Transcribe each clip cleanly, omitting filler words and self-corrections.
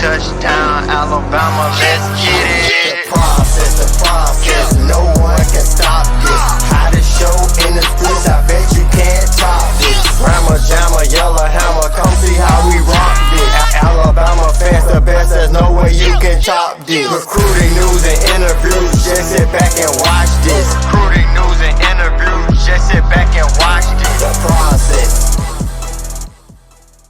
Touchdown, Alabama, let's get it. The process, no one can stop this. Hottest show in the streets, I bet you can't top this. Rammer, jammer, yellow hammer, come see how we rock this. Alabama fans the best, there's no way you can top this. Recruiting news and interviews, just sit back and watch this. Recruiting news and interviews, just sit back and watch this. The process.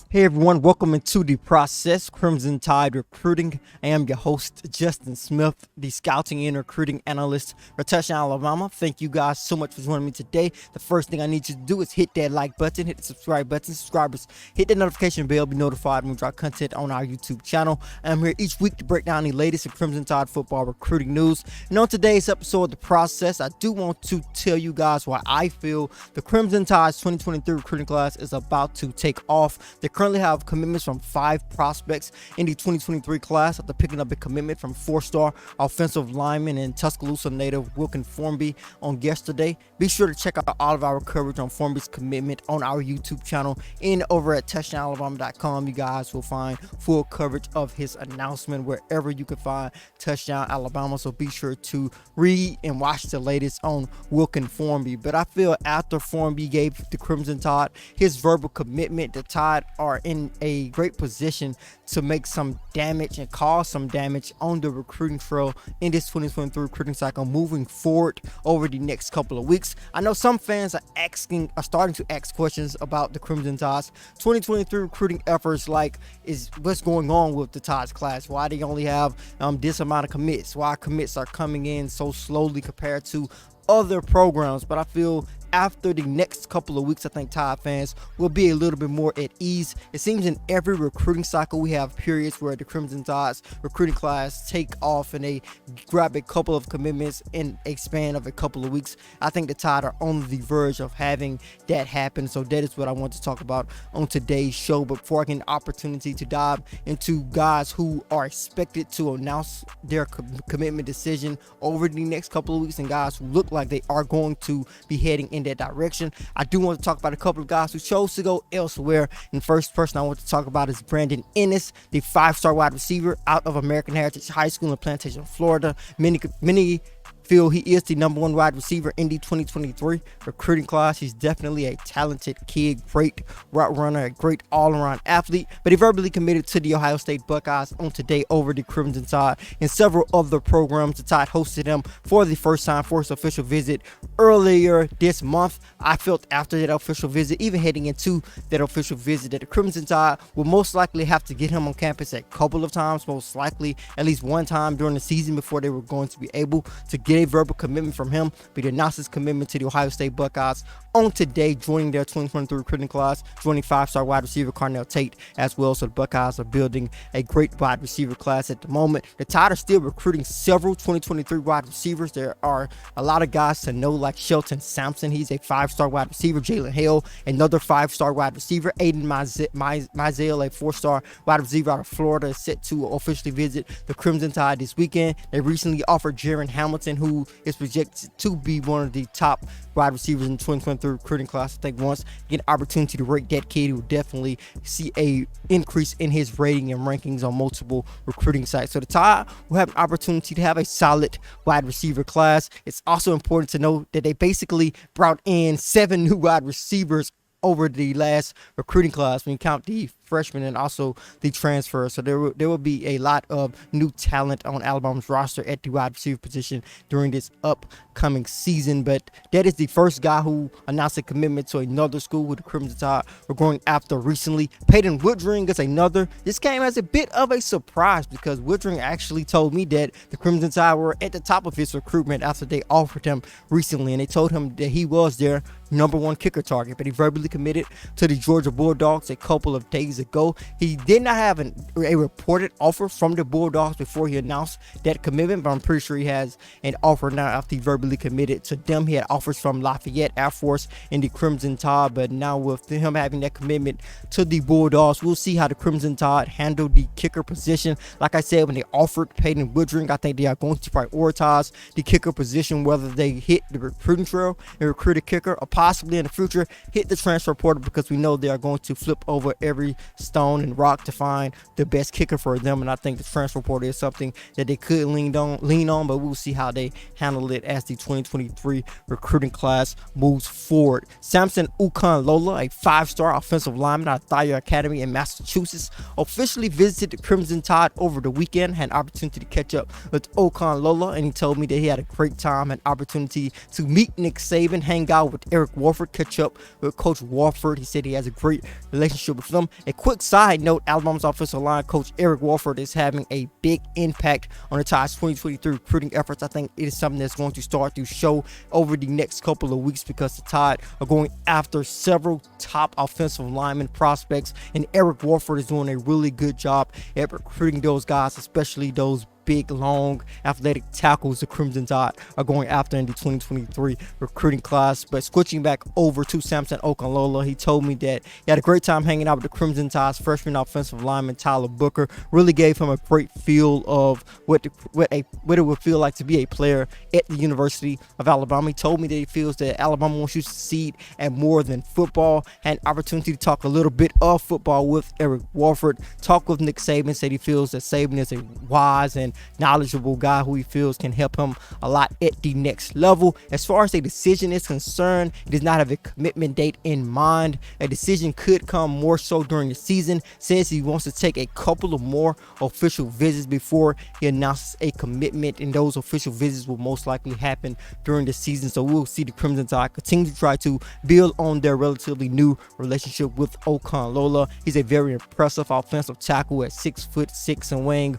Hey everyone, welcome into The Process, Crimson Tide Recruiting. I am your host, Justin Smith, the scouting and recruiting analyst for Touchdown Alabama. Thank you guys so much for joining me today. The first thing I need you to do is hit that like button, hit the subscribe button. Subscribers, hit the notification bell, be notified when we drop content on our YouTube channel. I'm here each week to break down the latest in Crimson Tide football recruiting news. And on today's episode of The Process, I do want to tell you guys why I feel the Crimson Tide's 2023 recruiting class is about to take off. They currently have commitments from 5 prospects in the 2023 class after picking up a commitment from 4-star offensive lineman and Tuscaloosa native Wilkin Formby on yesterday. Be sure to check out all of our coverage on Formby's commitment on our YouTube channel and over at touchdownalabama.com. You guys will find full coverage of his announcement wherever you can find Touchdown Alabama. So be sure to read and watch the latest on Wilkin Formby. But I feel after Formby gave the Crimson Tide his verbal commitment, the Tide are in a great position to make some damage and cause some damage on the recruiting trail in this 2023 recruiting cycle moving forward over the next couple of weeks. I know some fans are starting to ask questions about the Crimson Tide's 2023 recruiting efforts, like is what's going on with the Tide's class, why they only have this amount of commits, why commits are coming in so slowly compared to other programs. But I feel after the next couple of weeks, I think Tide fans will be a little bit more at ease. It seems in every recruiting cycle we have periods where the Crimson Tide's recruiting class take off and they grab a couple of commitments in a span of a couple of weeks. I think the Tide are on the verge of having that happen. So that is what I want to talk about on today's show. But before I get an opportunity to dive into guys who are expected to announce their commitment decision over the next couple of weeks and guys who look like they are going to be heading in that direction, I do want to talk about a couple of guys who chose to go elsewhere. And the first person I want to talk about is Brandon Ennis, the 5-star wide receiver out of American Heritage High School in Plantation, Florida. Many feel he is the #1 wide receiver in the 2023 recruiting class. He's definitely a talented kid, great route runner, a great all-around athlete, but he verbally committed to the Ohio State Buckeyes on today over the Crimson Tide and several other programs. The Tide hosted him for the first time for his official visit earlier this month. I felt after that official visit, even heading into that official visit, that the Crimson Tide will most likely have to get him on campus a couple of times, most likely at least one time during the season before they were going to be able to get a verbal commitment from him. But he announced his commitment to the Ohio State Buckeyes on today, joining their 2023 recruiting class, joining 5-star wide receiver Carnell Tate as well. So the Buckeyes are building a great wide receiver class at the moment. The Tide are still recruiting several 2023 wide receivers. There are a lot of guys to know, like Shelton Sampson. He's a 5-star wide receiver. Jalen Hale, another 5-star wide receiver. Aiden Mizell, a 4-star wide receiver out of Florida, is set to officially visit the Crimson Tide this weekend. They recently offered Jaron Hamilton, who is projected to be one of the top wide receivers in the 2023 recruiting class. I think once you get an opportunity to rate that kid, he will definitely see a increase in his rating and rankings on multiple recruiting sites. So the Tide will have an opportunity to have a solid wide receiver class. It's also important to note that they basically brought in 7 new wide receivers over the last recruiting class when you count the freshmen and also the transfer. So there will be a lot of new talent on Alabama's roster at the wide receiver position during this upcoming season. But that is the first guy who announced a commitment to another school with the Crimson Tide we're going after recently. Peyton Woodring is another. This came as a bit of a surprise because Woodring actually told me that the Crimson Tide were at the top of his recruitment after they offered him recently, and they told him that he was their #1 kicker target. But he verbally committed to the Georgia Bulldogs a couple of days ago. He did not have a reported offer from the Bulldogs before he announced that commitment, but I'm pretty sure he has an offer now after he verbally committed to them. He had offers from Lafayette, Air Force, and the Crimson Tide, but now with him having that commitment to the Bulldogs, we'll see how the Crimson Tide handle the kicker position. Like I said, when they offered Peyton Woodring, I think they are going to prioritize the kicker position, whether they hit the recruiting trail and recruit a kicker possibly in the future hit the transfer portal, because we know they are going to flip over every stone and rock to find the best kicker for them. And I think the transfer portal is something that they could lean on, but we'll see how they handle it as the 2023 recruiting class moves forward. Samson Lola, a 5-star offensive lineman out of Thayer Academy in Massachusetts, officially visited the Crimson Tide over the weekend. Had an opportunity to catch up with Lola, and he told me that he had a great time, an opportunity to meet Nick Saban, hang out with Eric Warford, catch up with Coach Warford. He said he has a great relationship with them. A quick side note, Alabama's offensive line coach Eric Warford is having a big impact on the Tide's 2023 recruiting efforts. I think it is something that's going to start to show over the next couple of weeks, because the Tide are going after several top offensive lineman prospects, and Eric Warford is doing a really good job at recruiting those guys, especially those big, long, athletic tackles the Crimson Tide are going after in the 2023 recruiting class. But switching back over to Samson Okunlola, he told me that he had a great time hanging out with the Crimson Tide's freshman offensive lineman Tyler Booker. Really gave him a great feel of what it would feel like to be a player at the University of Alabama. He told me that he feels that Alabama wants you to succeed at more than football. Had an opportunity to talk a little bit of football with Eric Warford. Talk with Nick Saban. Said he feels that Saban is a wise and knowledgeable guy who he feels can help him a lot at the next level. As far as a decision is concerned, he does not have a commitment date in mind. A decision could come more so during the season. Says he wants to take a couple of more official visits before he announces a commitment, and those official visits will most likely happen during the season. So we'll see the Crimson Tide continue to try to build on their relatively new relationship with Okunlola. He's a very impressive offensive tackle at 6'6" and weighing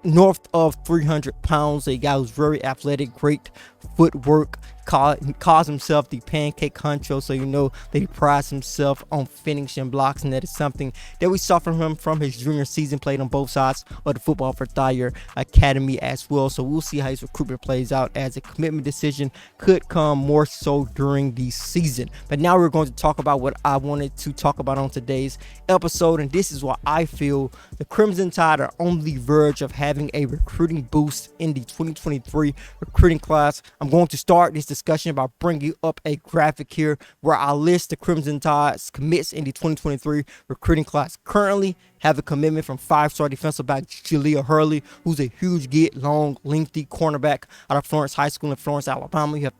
north of 300 pounds. A guy who's very athletic, great footwork, calls himself the pancake honcho, so you know that he prides himself on finishing blocks, and that is something that we saw from him from his junior season. Played on both sides of the football for Thayer Academy as well. So we'll see how his recruitment plays out, as a commitment decision could come more so during the season. But now we're going to talk about what I wanted to talk about on today's episode, and this is why I feel the Crimson Tide are on the verge of having a recruiting boost in the 2023 recruiting class. I'm going to start this discussion by bringing up a graphic here where I list the Crimson Tide's commits in the 2023 recruiting class. Currently have a commitment from 5-star defensive back Jalea Hurley, who's a huge get, long, lengthy cornerback out of Florence High School in Florence, Alabama. You have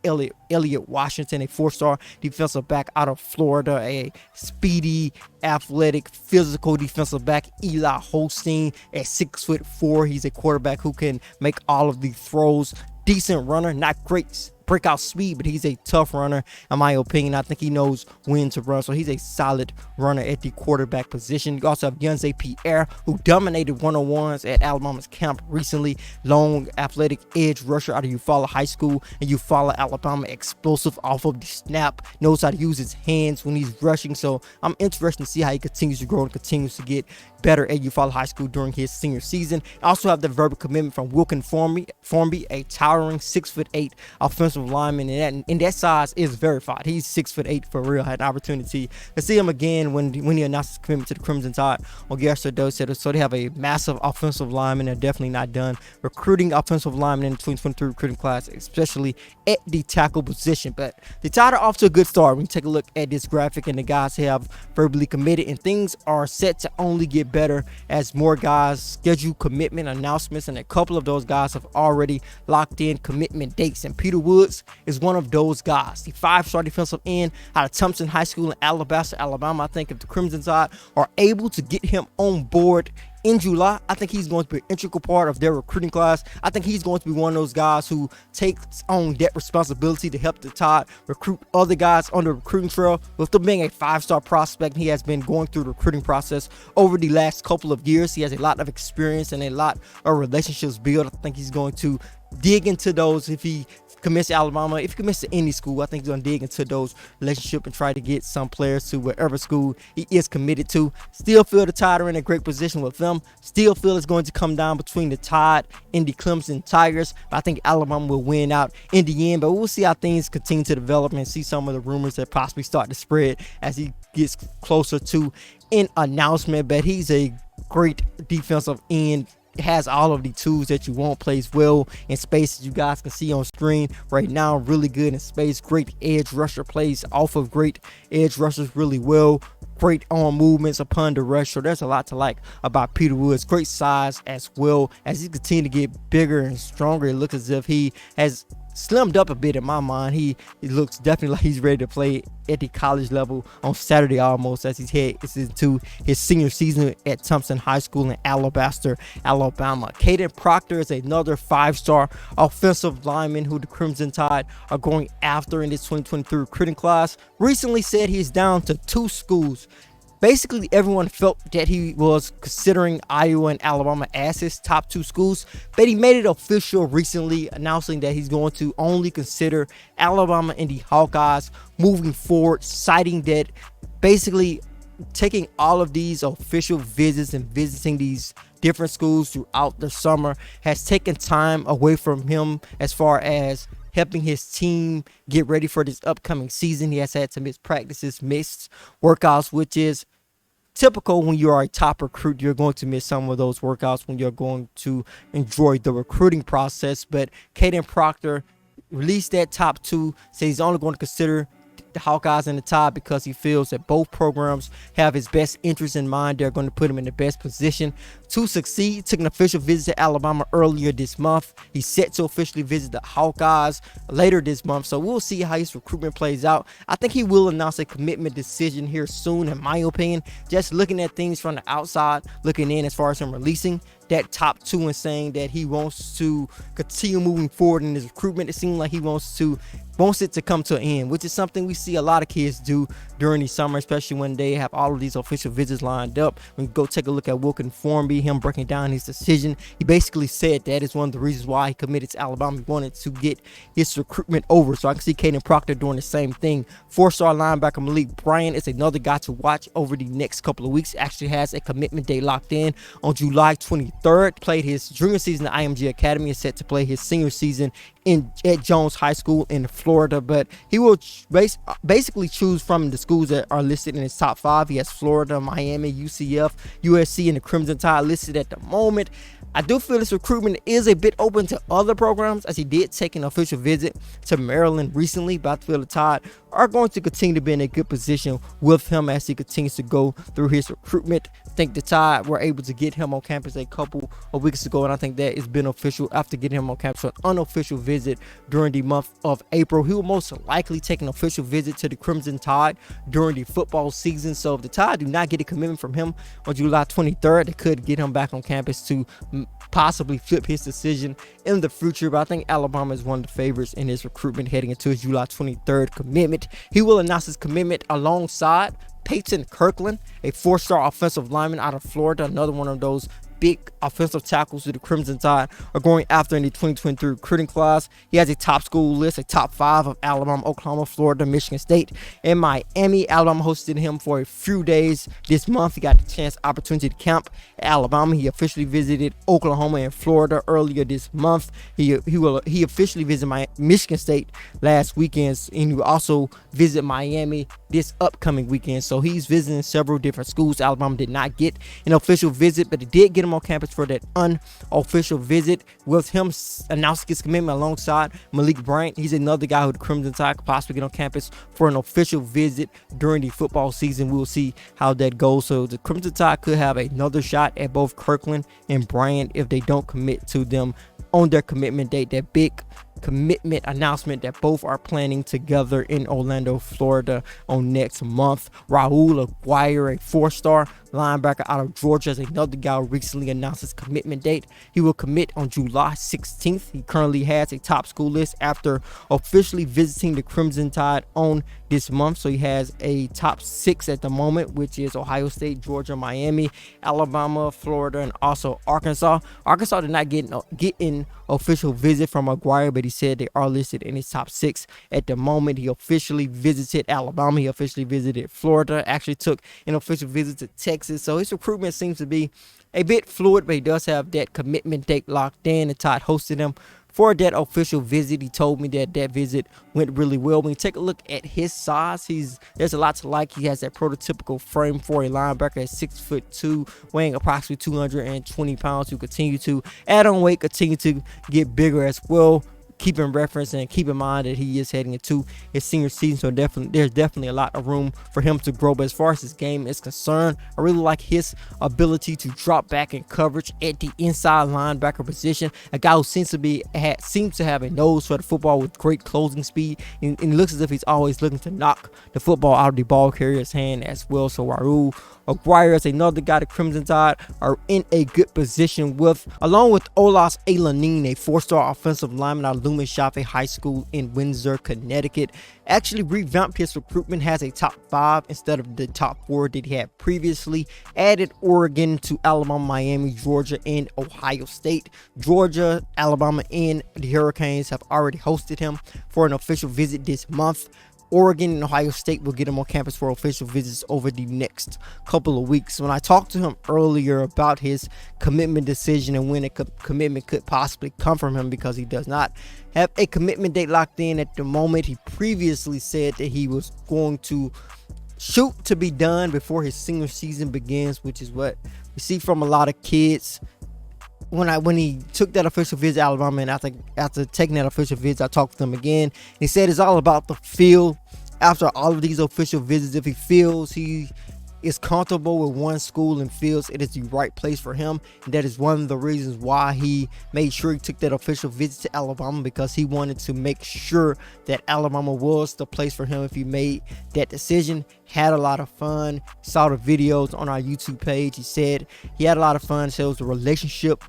Elliott Washington, a 4-star defensive back out of Florida, a speedy, athletic, physical defensive back Eli Holstein at 6'4". He's a quarterback who can make all of the throws. Decent runner, not great breakout speed, but he's a tough runner in my opinion. I think he knows when to run, so he's a solid runner at the quarterback position. You also have Yunze Pierre, who dominated one-on-ones at Alabama's camp recently. Long, athletic edge rusher out of Eufaula High School and Eufaula, Alabama. Explosive off of the snap, knows how to use his hands when he's rushing, so I'm interested to see how he continues to grow and continues to get better at Eufaula High School during his senior season. Also have the verbal commitment from Wilkin Formby, a towering 6'8" offensive lineman, and that size is verified. He's 6'8" for real. Had an opportunity to see him again when he announced his commitment to the Crimson Tide on yesterday. So they have a massive offensive lineman. They're definitely not done recruiting offensive linemen in the 2023 recruiting class, especially at the tackle position. But the Tide are off to a good start. When you take a look at this graphic, and the guys have verbally committed, and things are set to only get better as more guys schedule commitment announcements, and a couple of those guys have already locked in commitment dates, and Peter Woods is one of those guys. The 5-star defensive end out of Thompson High School in Alabaster, Alabama. I think if the Crimson Tide are able to get him on board in July, I think he's going to be an integral part of their recruiting class. I think he's going to be one of those guys who takes on that responsibility to help the Tide recruit other guys on the recruiting trail. With him being a 5-star prospect, he has been going through the recruiting process over the last couple of years. He has a lot of experience and a lot of relationships built. I think he's going to dig into those if he commits to Alabama. If he commits to any school, I think he's going to dig into those relationships and try to get some players to wherever school he is committed to. Still feel the Tide are in a great position with them. Still feel it's going to come down between the Tide and the Clemson Tigers. But I think Alabama will win out in the end. But we'll see how things continue to develop and see some of the rumors that possibly start to spread as he gets closer to an announcement. But he's a great defensive end has all of the tools that you want, plays well in space, as you guys can see on screen right now. Really good in space, great edge rusher, plays off of great edge rushers really well. Great arm movements upon the rush. So there's a lot to like about Peter Woods. Great size as well. As he continues to get bigger and stronger, it looks as if he has slimmed up a bit in my mind. He looks definitely like he's ready to play at the college level on Saturday almost, as he's heads into his senior season at Thompson High School in Alabaster, Alabama. Caden Proctor is another 5-star offensive lineman who the Crimson Tide are going after in this 2023 recruiting class. Recently said he's down to 2 schools. Basically, everyone felt that he was considering Iowa and Alabama as his top 2 schools, but he made it official recently, announcing that he's going to only consider Alabama and the Hawkeyes moving forward, citing that basically taking all of these official visits and visiting these different schools throughout the summer has taken time away from him as far as helping his team get ready for this upcoming season. He has had to miss practices, missed workouts, which is typical when you are a top recruit. You're going to miss some of those workouts when you're going to enjoy the recruiting process. But Caden Proctor released that top 2, said he's only going to consider the Hawkeyes and the Tide because he feels that both programs have his best interests in mind. They're going to put him in the best position to succeed. Took an official visit to Alabama earlier this month. He's set to officially visit the Hawkeyes later this month, so we'll see how his recruitment plays out. I think he will announce a commitment decision here soon, in my opinion. Just looking at things from the outside, looking in as far as him releasing that top 2 and saying that he wants to continue moving forward in his recruitment. It seems like he wants it to come to an end, which is something we see a lot of kids do during the summer, especially when they have all of these official visits lined up. When you go take a look at Wilkin Formby, him breaking down his decision, he basically said that is one of the reasons why he committed to Alabama. He wanted to get his recruitment over. So I can see Caden Proctor doing the same thing. 4-star linebacker Malik Bryant is another guy to watch over the next couple of weeks. Actually has a commitment date locked in on July 23rd. Played his junior season at IMG Academy, is set to play his senior season at Jones High School in Florida, but he will basically choose from the schools that are listed in his top 5. He has Florida, Miami, UCF, USC, and the Crimson Tide listed at the moment. I do feel this recruitment is a bit open to other programs, as he did take an official visit to Maryland recently, but I feel the Tide are going to continue to be in a good position with him as he continues to go through his recruitment. I think the Tide were able to get him on campus a couple of weeks ago, and I think that is beneficial after getting him on campus for an unofficial visit during the month of April. He will most likely take an official visit to the Crimson Tide during the football season. So if the Tide do not get a commitment from him on July 23rd, they could get him back on campus to possibly flip his decision in the future. But I think Alabama is one of the favorites in his recruitment heading into his July 23rd commitment. He will announce his commitment alongside Peyton Kirkland, a 4-star offensive lineman out of Florida, another one of those big offensive tackles who the Crimson Tide are going after in the 2023 recruiting class. He has a top school list, a top 5 of Alabama, Oklahoma, Florida, Michigan State, and Miami. Alabama hosted him for a few days this month. He got the opportunity to camp at Alabama. He officially visited Oklahoma and Florida earlier this month. He officially visited Michigan State last weekend, and he will also visit Miami this upcoming weekend. So he's visiting several different schools. Alabama did not get an official visit, but it did get him on campus for that unofficial visit, with him announcing his commitment alongside Malik Bryant. He's another guy who the Crimson Tide could possibly get on campus for an official visit during the football season. We'll see how that goes. So the Crimson Tide could have another shot at both Kirkland and Bryant if they don't commit to them on their commitment date. That big commitment announcement that both are planning together in Orlando, Florida on next month. Raul Aguirre, a 4-star linebacker out of Georgia, is another guy who recently announced his commitment date. He will commit on July 16th. He currently has a top school list after officially visiting the Crimson Tide on this month. So he has a top 6 at the moment, which is Ohio State, Georgia, Miami, Alabama, Florida, and also Arkansas. Arkansas did not get an official visit from Aguirre, but he said they are listed in his top 6 at the moment. He officially visited Alabama. He officially visited Florida. Actually took an official visit to Texas. So his recruitment seems to be a bit fluid, but he does have that commitment date locked in. The Tide hosted him for that official visit. He told me that that visit went really well. When you take a look at his size, there's a lot to like. He has that prototypical frame for a linebacker at 6'2", weighing approximately 220 pounds. To continue to add on weight, continue to get bigger as well. Keep in reference and keep in mind that he is heading into his senior season, so there's definitely a lot of room for him to grow. But as far as his game is concerned, I really like his ability to drop back in coverage at the inside linebacker position. A guy who seems to have a nose for the football with great closing speed, and it looks as if he's always looking to knock the football out of the ball carrier's hand as well. So Raul Aguirre is another guy the Crimson Tide are in a good position with, along with Olas Elanin, a 4-star offensive lineman out of Loomis Chaffee High School in Windsor, Connecticut. Actually revamped his recruitment, has a top 5 instead of the top 4 that he had previously. Added Oregon to Alabama, Miami, Georgia, and Ohio State. Georgia, Alabama, and the Hurricanes have already hosted him for an official visit this month. Oregon and Ohio State will get him on campus for official visits over the next couple of weeks. When I talked to him earlier about his commitment decision and when a commitment could possibly come from him, because he does not have a commitment date locked in at the moment, he previously said that he was going to shoot to be done before his senior season begins, which is what we see from a lot of kids. When he took that official visit to Alabama, and after taking that official visit, I talked with him again. He said it's all about the feel. After all of these official visits, if he feels he is comfortable with one school and feels it is the right place for him, and that is one of the reasons why he made sure he took that official visit to Alabama, because he wanted to make sure that Alabama was the place for him if he made that decision. Had a lot of fun. Saw the videos on our YouTube page. He said he had a lot of fun. So it was a relationship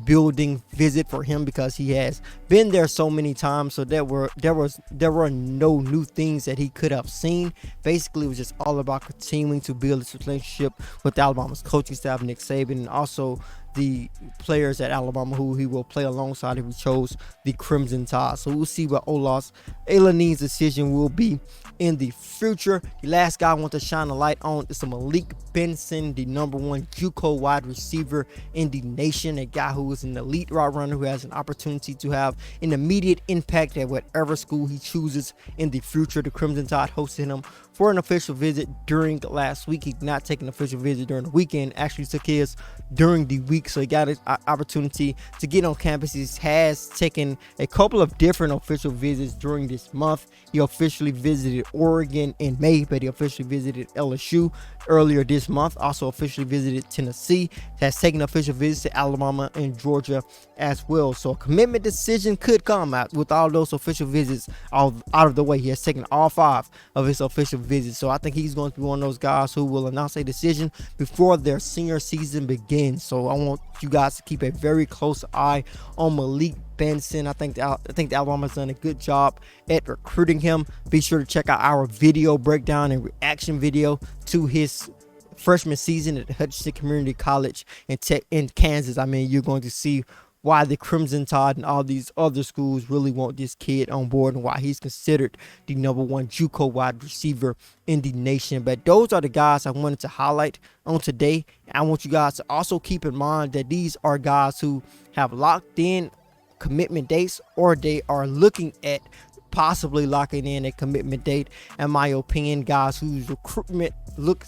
building visit for him, because he has been there so many times, so there were no new things that he could have seen. Basically, it was just all about continuing to build this relationship with Alabama's coaching staff, Nick Saban, and also the players at Alabama who he will play alongside if he chose the Crimson Tide. So we'll see what Olas Elanin's decision will be in the future. The last guy I want to shine a light on is Malik Benson, the #1 JUCO wide receiver in the nation, a guy who is an elite route runner who has an opportunity to have an immediate impact at whatever school he chooses in the future. The Crimson Tide hosted him for an official visit during last week. He did not take an official visit during the weekend, actually took his during the week, so he got an opportunity to get on campus. He has taken a couple of different official visits during this month. He officially visited Oregon in May, but he officially visited LSU earlier this month. Also officially visited Tennessee. Has taken official visits to Alabama and Georgia as well. So a commitment decision could come out with all those official visits out of the way. He has taken all 5 of his official visits. So I think he's going to be one of those guys who will announce a decision before their senior season begins. So I want you guys to keep a very close eye on Malik Benson. I think Alabama's done a good job at recruiting him. Be sure to check out our video breakdown and reaction video to his freshman season at Hutchinson Community College in Kansas. I mean, you're going to see why the Crimson Tide and all these other schools really want this kid on board, and why he's considered the #1 JUCO wide receiver in the nation. But those are the guys I wanted to highlight on today. I want you guys to also keep in mind that these are guys who have locked in commitment dates, or they are looking at possibly locking in a commitment date. In my opinion, guys whose recruitment look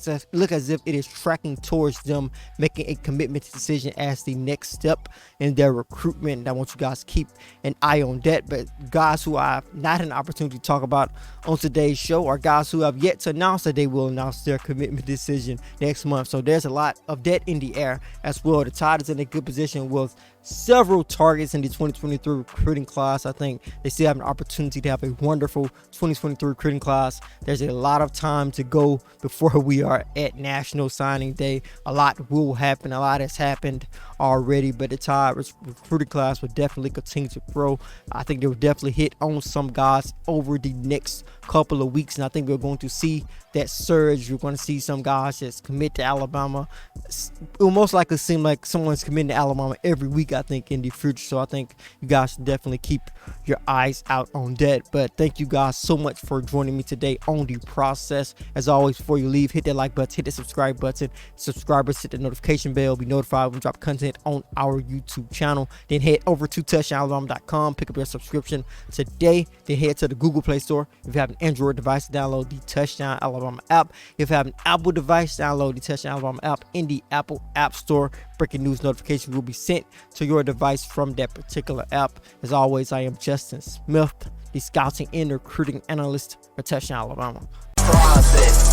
as if it is tracking towards them making a commitment decision as the next step in their recruitment. I want you guys to keep an eye on that. But guys who I have not had an opportunity to talk about on today's show are guys who have yet to announce that they will announce their commitment decision next month. So there's a lot of that in the air as well. The Tide is in a good position with several targets in the 2023 recruiting class. I think they still have an opportunity to have a wonderful 2023 recruiting class. There's a lot of time to go before we are at National Signing Day. A lot will happen. A lot has happened already, but the Tide recruiting class will definitely continue to grow. I think they will definitely hit on some guys over the next couple of weeks, and I think we're going to see that surge. You're going to see some guys just commit to Alabama. It will most likely seem like someone's committing to Alabama every week, I think, in the future. So I think you guys should definitely keep your eyes out on that. it. But thank you guys so much for joining me today on The Process. As always, before you leave, hit that like button, hit the subscribe button. Subscribers, hit the notification bell, be notified when we drop content on our YouTube channel. Then head over to touchdownalabama.com, pick up your subscription today. Then head to the Google Play Store. If you have an Android device, download the Touchdown Alabama app. If you have an Apple device, download the Touchdown Alabama app in the Apple App Store. Breaking news notifications will be sent to your device from that particular app. As always, I am Justin Smith, the scouting and recruiting analyst for Touchdown Alabama. Process.